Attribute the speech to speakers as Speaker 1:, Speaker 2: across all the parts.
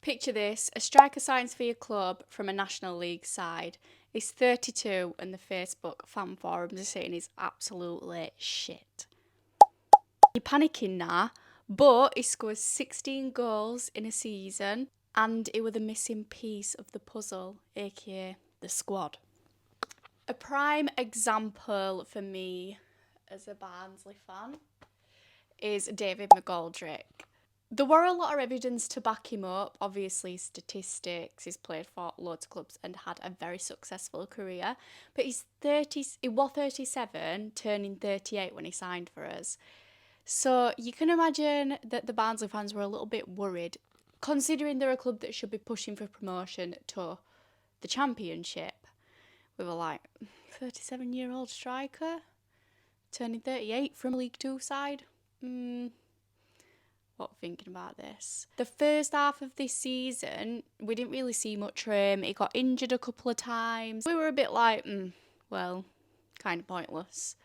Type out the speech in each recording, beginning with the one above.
Speaker 1: Picture this, a striker signs for your club from a National League side. He's 32 and the Facebook fan forums are saying he's absolutely shit. You're panicking now, but he scores 16 goals in a season and it was the missing piece of the puzzle, aka the squad. A prime example for me as a Barnsley fan is David McGoldrick. There were a lot of evidence to back him up. Obviously, statistics. He's played for loads of clubs and had a very successful career. But he was 37, turning 38 when he signed for us. So you can imagine that the Barnsley fans were a little bit worried, considering they're a club that should be pushing for promotion to the Championship. We were like, 37-year-old striker, turning 38 from a League Two side? What thinking about this. The first half of this season, we didn't really see much from him. He got injured a couple of times. We were a bit like, well, kind of pointless.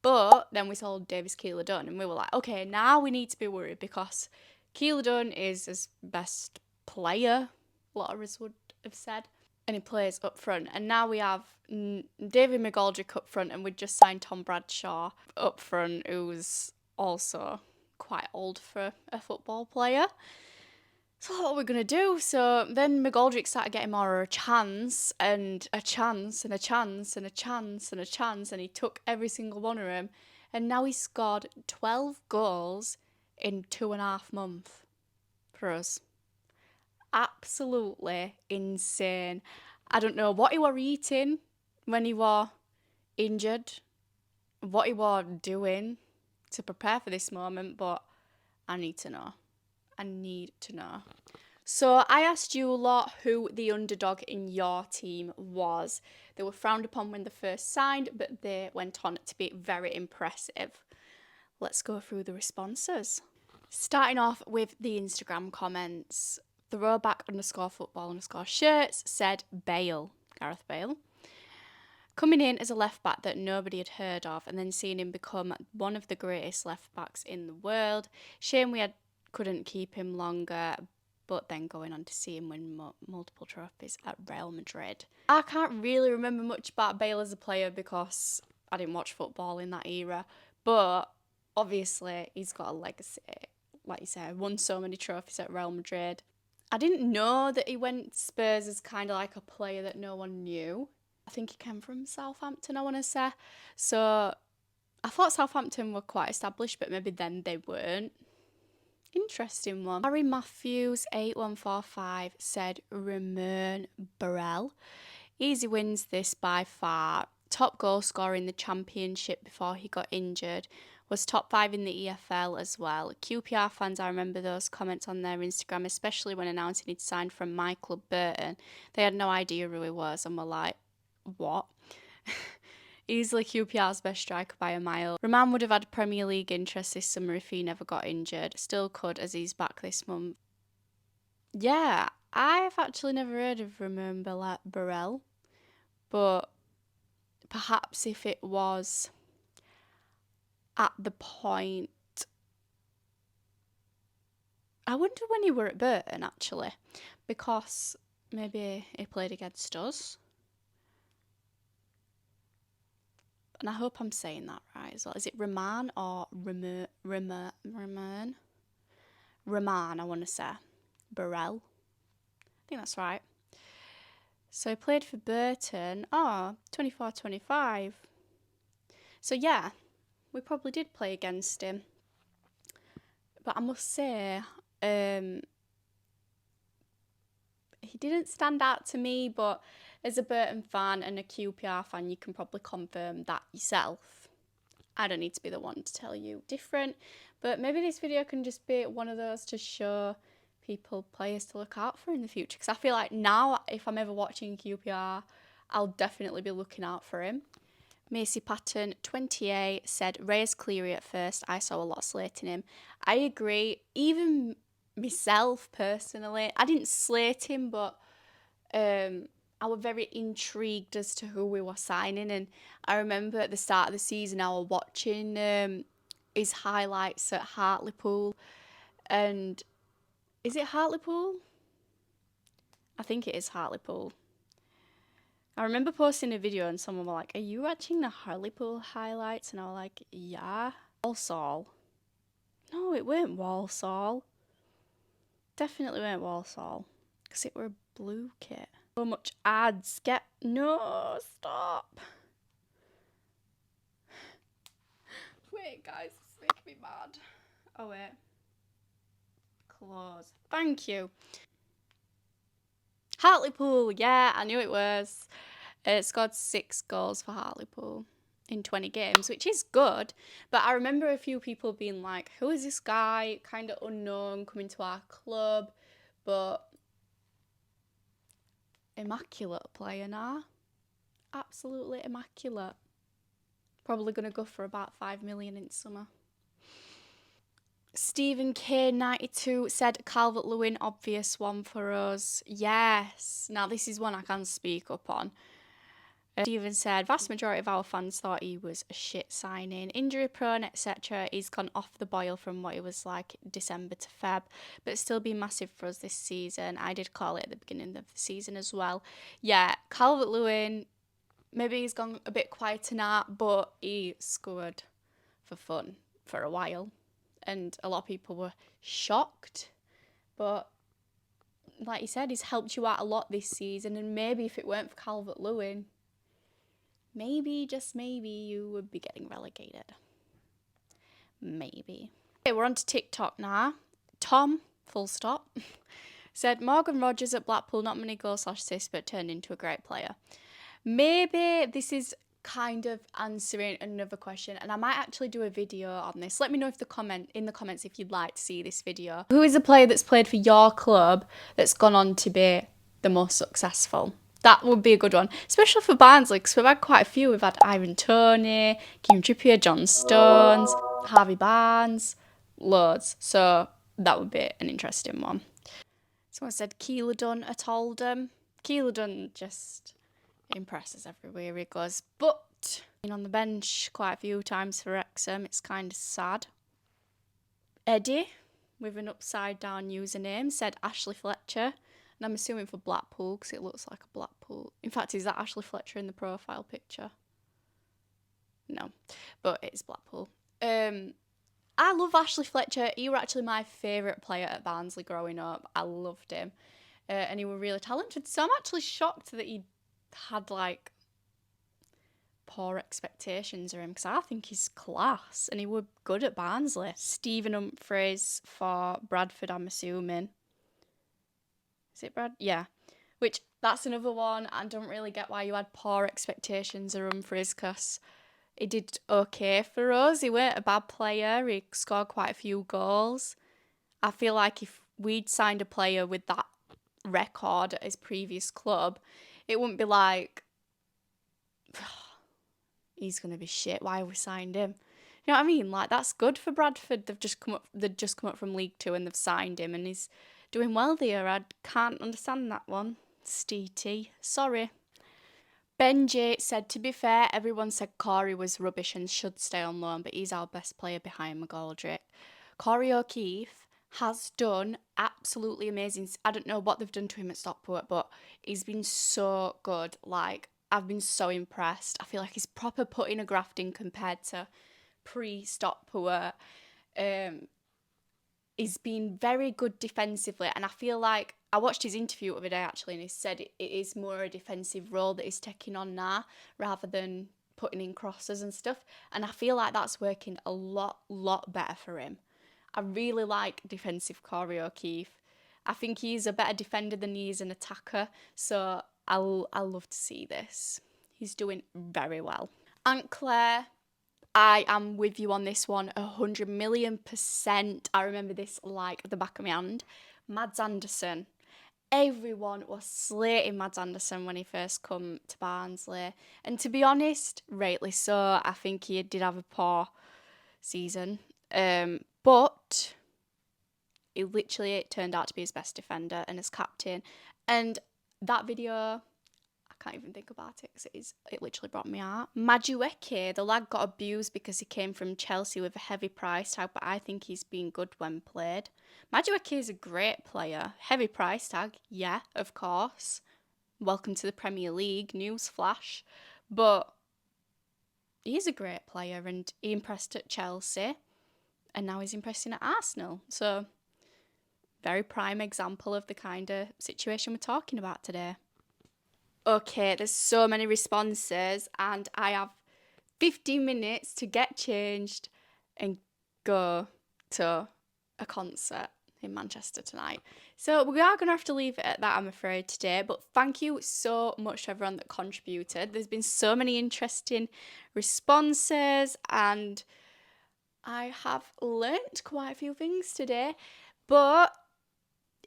Speaker 1: But then we sold Davis Keeler-Dunn and we were like, okay, now we need to be worried because Keeler-Dunn is his best player, a lot of us would have said. And he plays up front. And now we have David McGoldrick up front and we just signed Tom Bradshaw up front, who's also quite old for a football player. So what are we going to do? So then McGoldrick started getting more a chance and a chance and a chance and a chance and a chance, and he took every single one of them. And now he's scored 12 goals in 2.5 months for us. Absolutely insane. I don't know what he were eating when he were injured, what he were doing to prepare for this moment, but I need to know. So I asked you a lot who the underdog in your team was. They were frowned upon when they first signed, but they went on to be very impressive. Let's go through the responses. Starting off with the Instagram comments. Throwback_football_shirts said Bale, Gareth Bale. Coming in as a left back that nobody had heard of and then seeing him become one of the greatest left backs in the world. Shame we couldn't keep him longer, but then going on to see him win multiple trophies at Real Madrid. I can't really remember much about Bale as a player because I didn't watch football in that era, but obviously he's got a legacy. Like you said, won so many trophies at Real Madrid. I didn't know that he went Spurs as kind of like a player that no one knew. I think he came from Southampton, I want to say. So I thought Southampton were quite established, but maybe then they weren't. Interesting one. Harry Matthews 8145 said Ramon Burrell. Easy wins this by far. Top goal scorer in the Championship before he got injured. Was top 5 in the EFL as well. QPR fans, I remember those comments on their Instagram, especially when announcing he'd signed from my club Burton. They had no idea who he was and were like, what? Easily QPR's best striker by a mile. Roman would have had Premier League interest this summer if he never got injured. Still could, as he's back this month. Yeah, I've actually never heard of Roman Burrell, but perhaps if it was at the point, I wonder when he were at Burton actually, because maybe he played against us. And I hope I'm saying that right as well. Is it Raman or Raman? Raman, I want to say. Burrell. I think that's right. So he played for Burton. 24-25. So yeah, we probably did play against him. But I must say, he didn't stand out to me, but as a Burton fan and a QPR fan, you can probably confirm that yourself. I don't need to be the one to tell you different, but maybe this video can just be one of those to show people players to look out for in the future, because I feel like now if I'm ever watching QPR, I'll definitely be looking out for him. Macy Patton 28 said Reyes Cleary at first. I saw a lot of slate in him. I agree. Even myself personally, I didn't slate him, but I was very intrigued as to who we were signing. And I remember at the start of the season, I was watching his highlights at Hartlepool. And is it Hartlepool? I think it is Hartlepool. I remember posting a video and someone were like, "Are you watching the Hartlepool highlights?" And I was like, "Yeah." Walsall. No, it weren't Walsall. Definitely weren't Walsall. Because it were a blue kit. So much ads. No, stop. Wait, guys, it's making me mad. Oh, wait. Close. Thank you. Hartlepool. Yeah, I knew it was. It scored 6 goals for Hartlepool in 20 games, which is good. But I remember a few people being like, who is this guy? Kind of unknown coming to our club. But immaculate player now. Absolutely immaculate. Probably going to go for about 5 million in summer. Stephen K92 said Calvert-Lewin, obvious one for us. Yes. Now, this is one I can speak up on. Stephen said, vast majority of our fans thought he was a shit signing, injury prone, etc. He's gone off the boil from what he was like December to Feb, but it's still been massive for us this season. I did call it at the beginning of the season as well. Yeah, Calvert-Lewin, maybe he's gone a bit quieter now, but he scored for fun for a while. And a lot of people were shocked. But like you said, he's helped you out a lot this season. And maybe if it weren't for Calvert-Lewin, maybe, just maybe, you would be getting relegated. Maybe. Okay, we're on to TikTok now. Tom, full stop, said Morgan Rogers at Blackpool, not many goals / assists, but turned into a great player. Maybe this is kind of answering another question, and I might actually do a video on this. Let me know in the comments if you'd like to see this video. Who is a player that's played for your club that's gone on to be the most successful? That would be a good one, especially for Barnsley, because we've had quite a few. We've had Ivan Toney, Kieran Trippier, John Stones, Harvey Barnes, loads. So that would be an interesting one. Someone said Keeler Dunn at Oldham. Keeler Dunn just impresses everywhere he goes, but been on the bench quite a few times for Wrexham. It's kind of sad. Eddie, with an upside down username, said Ashley Fletcher, and I'm assuming for Blackpool because it looks like a Blackpool. In fact, is that Ashley Fletcher in the profile picture? No, but it's Blackpool. I love Ashley Fletcher. He was actually my favourite player at Barnsley growing up. I loved him, and he was really talented. So I'm actually shocked that he had like poor expectations of him, because I think he's class and he would good at Barnsley. Stephen Humphreys for Bradford, I'm assuming. Is it Brad? Yeah. Which, that's another one. I don't really get why you had poor expectations of Humphreys, because he did okay for us. He weren't a bad player. He scored quite a few goals. I feel like if we'd signed a player with that record at his previous club, it wouldn't be like, he's going to be shit, why have we signed him? You know what I mean? Like, that's good for Bradford. They've just come up from League Two and they've signed him and he's doing well there. I can't understand that one. Steety. Sorry. Benji said, to be fair, everyone said Corey was rubbish and should stay on loan, but he's our best player behind McGoldrick. Corey O'Keefe has done absolutely amazing. I don't know what they've done to him at Stockport, but he's been so good. Like, I've been so impressed. I feel like he's proper putting a graft in compared to pre-Stockport. He's been very good defensively, and I feel like I watched his interview the other day actually, and he said it is more a defensive role that he's taking on now rather than putting in crosses and stuff, and I feel like that's working a lot better for him. I really like defensive Corey O'Keefe. I think he's a better defender than he is an attacker, so I'll love to see this. He's doing very well. Aunt Claire, I am with you on this one 100,000,000%. I remember this like the back of my hand. Mads Anderson. Everyone was slating Mads Anderson when he first come to Barnsley. And to be honest, rightly so. I think he did have a poor season. But it turned out to be his best defender and his captain. And that video, I can't even think about it because it literally brought me out. Madueke, the lad got abused because he came from Chelsea with a heavy price tag, but I think he's been good when played. Madueke is a great player. Heavy price tag, yeah, of course. Welcome to the Premier League, newsflash. But he's a great player and he impressed at Chelsea and now he's impressing at Arsenal. So, very prime example of the kind of situation we're talking about today. Okay, there's so many responses and I have 15 minutes to get changed and go to a concert in Manchester tonight. So we are going to have to leave it at that, I'm afraid, today. But thank you so much to everyone that contributed. There's been so many interesting responses and I have learnt quite a few things today. But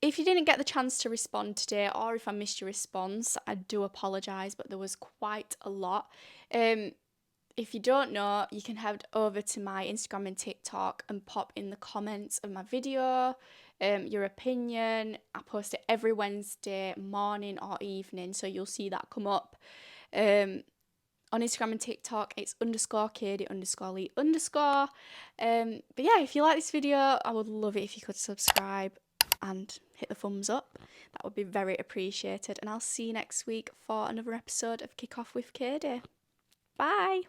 Speaker 1: if you didn't get the chance to respond today, or if I missed your response, I do apologise, but there was quite a lot. If you don't know, you can head over to my Instagram and TikTok and pop in the comments of my video, your opinion. I post it every Wednesday morning or evening, so you'll see that come up. On Instagram and TikTok, it's _Kadie_Leigh_. But yeah, if you like this video, I would love it if you could subscribe and hit the thumbs up. That would be very appreciated. And I'll see you next week for another episode of Kick Off with Kadie. Bye.